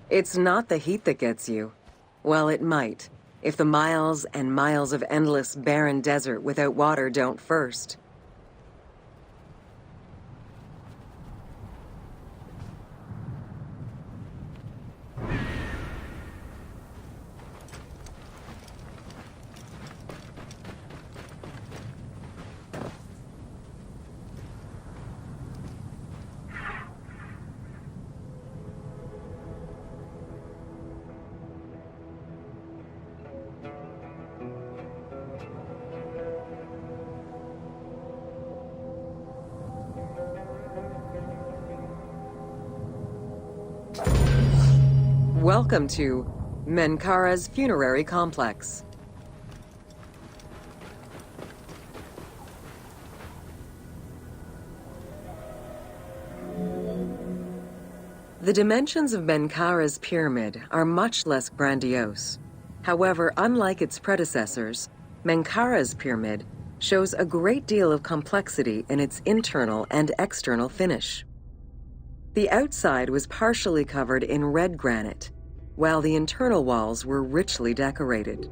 It's not the heat that gets you. Well, it might, if the miles and miles of endless barren desert without water don't first. Welcome to Menkaure's Funerary Complex. The dimensions of Menkaure's pyramid are much less grandiose. However, unlike its predecessors, Menkaure's pyramid shows a great deal of complexity in its internal and external finish. The outside was partially covered in red granite, while the internal walls were richly decorated.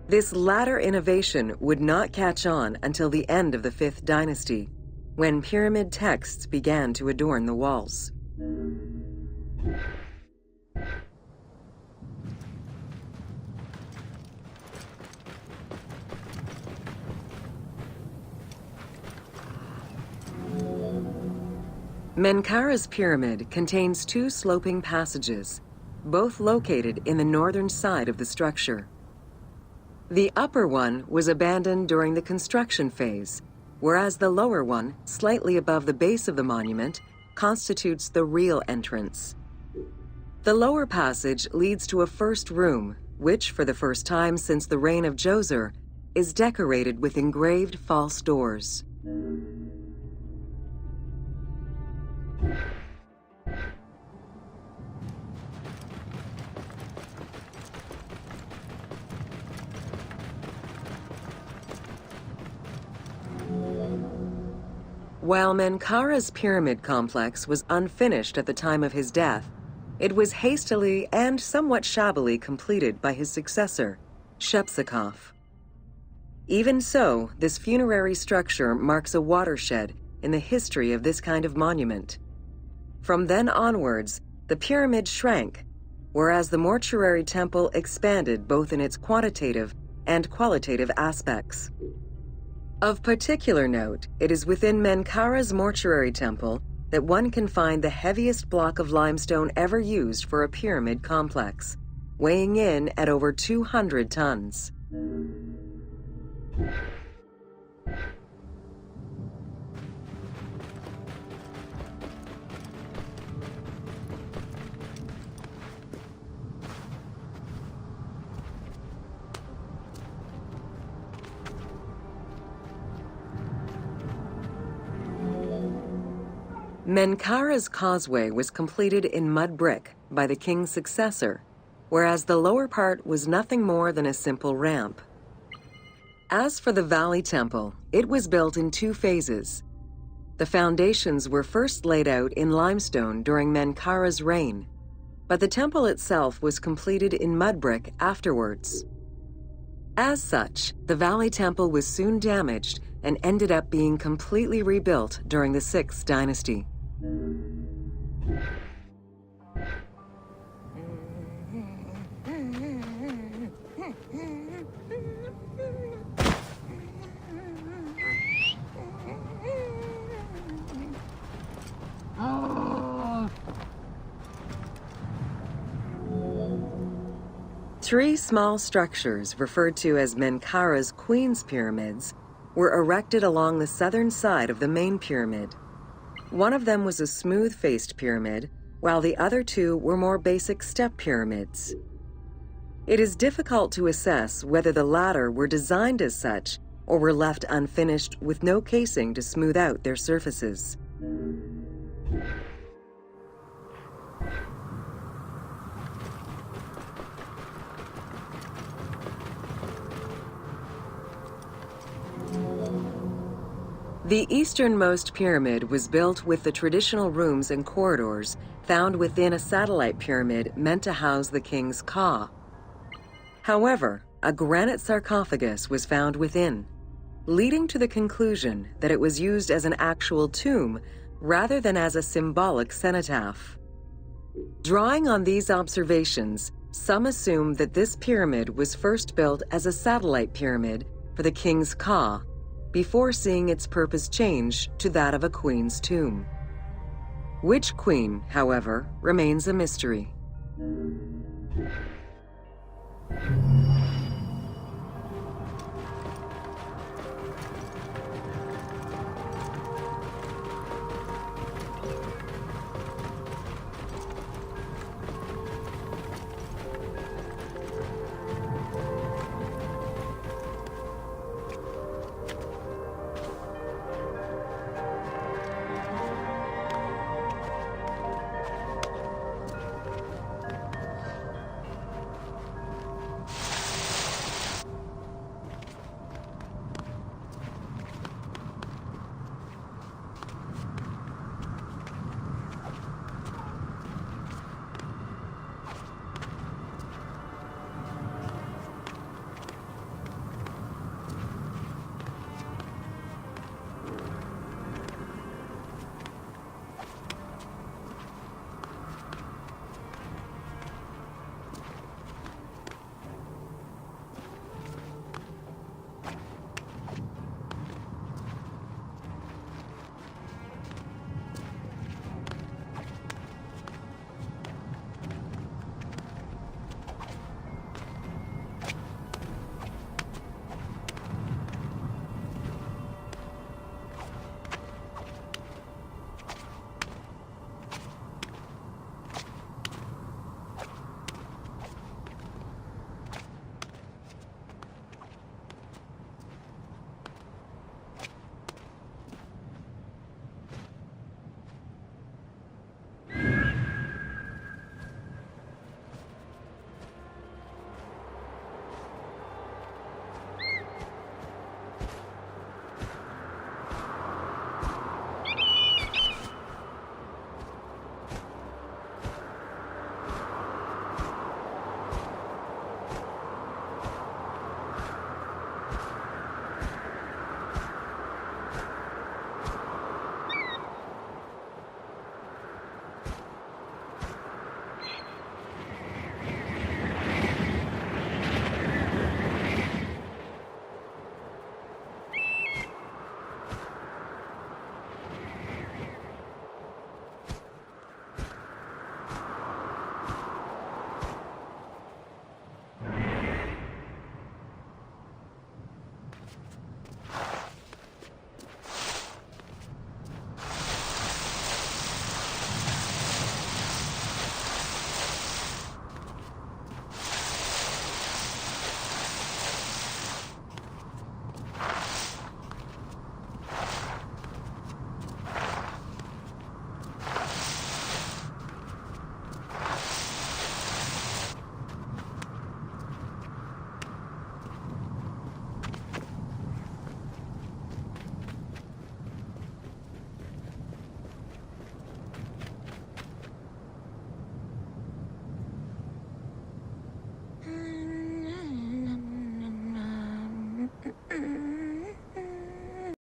This latter innovation would not catch on until the end of the 5th dynasty, when pyramid texts began to adorn the walls. Menkaure's pyramid contains 2 sloping passages, both located in the northern side of the structure. The upper one was abandoned during the construction phase, whereas the lower one, slightly above the base of the monument, constitutes the real entrance. The lower passage leads to a first room, which, for the first time since the reign of Djoser, is decorated with engraved false doors. While Menkaure's pyramid complex was unfinished at the time of his death, it was hastily and somewhat shabbily completed by his successor, Shepseskaf. Even so, this funerary structure marks a watershed in the history of this kind of monument. From then onwards, the pyramid shrank, whereas the mortuary temple expanded both in its quantitative and qualitative aspects. Of particular note, it is within Menkaure's mortuary temple that one can find the heaviest block of limestone ever used for a pyramid complex, weighing in at over 200 tons. Menkaure's causeway was completed in mud brick by the king's successor, whereas the lower part was nothing more than a simple ramp. As for the Valley Temple, it was built in 2 phases. The foundations were first laid out in limestone during Menkaure's reign, but the temple itself was completed in mud brick afterwards. As such, the Valley Temple was soon damaged and ended up being completely rebuilt during the 6th dynasty. Three small structures, referred to as Menkaure's Queen's Pyramids, were erected along the southern side of the main pyramid. One of them was a smooth-faced pyramid, while the other 2 were more basic step pyramids. It is difficult to assess whether the latter were designed as such or were left unfinished with no casing to smooth out their surfaces. The easternmost pyramid was built with the traditional rooms and corridors found within a satellite pyramid meant to house the king's ka. However, a granite sarcophagus was found within, leading to the conclusion that it was used as an actual tomb rather than as a symbolic cenotaph. Drawing on these observations, some assume that this pyramid was first built as a satellite pyramid for the king's ka, before seeing its purpose change to that of a queen's tomb. Which queen, however, remains a mystery.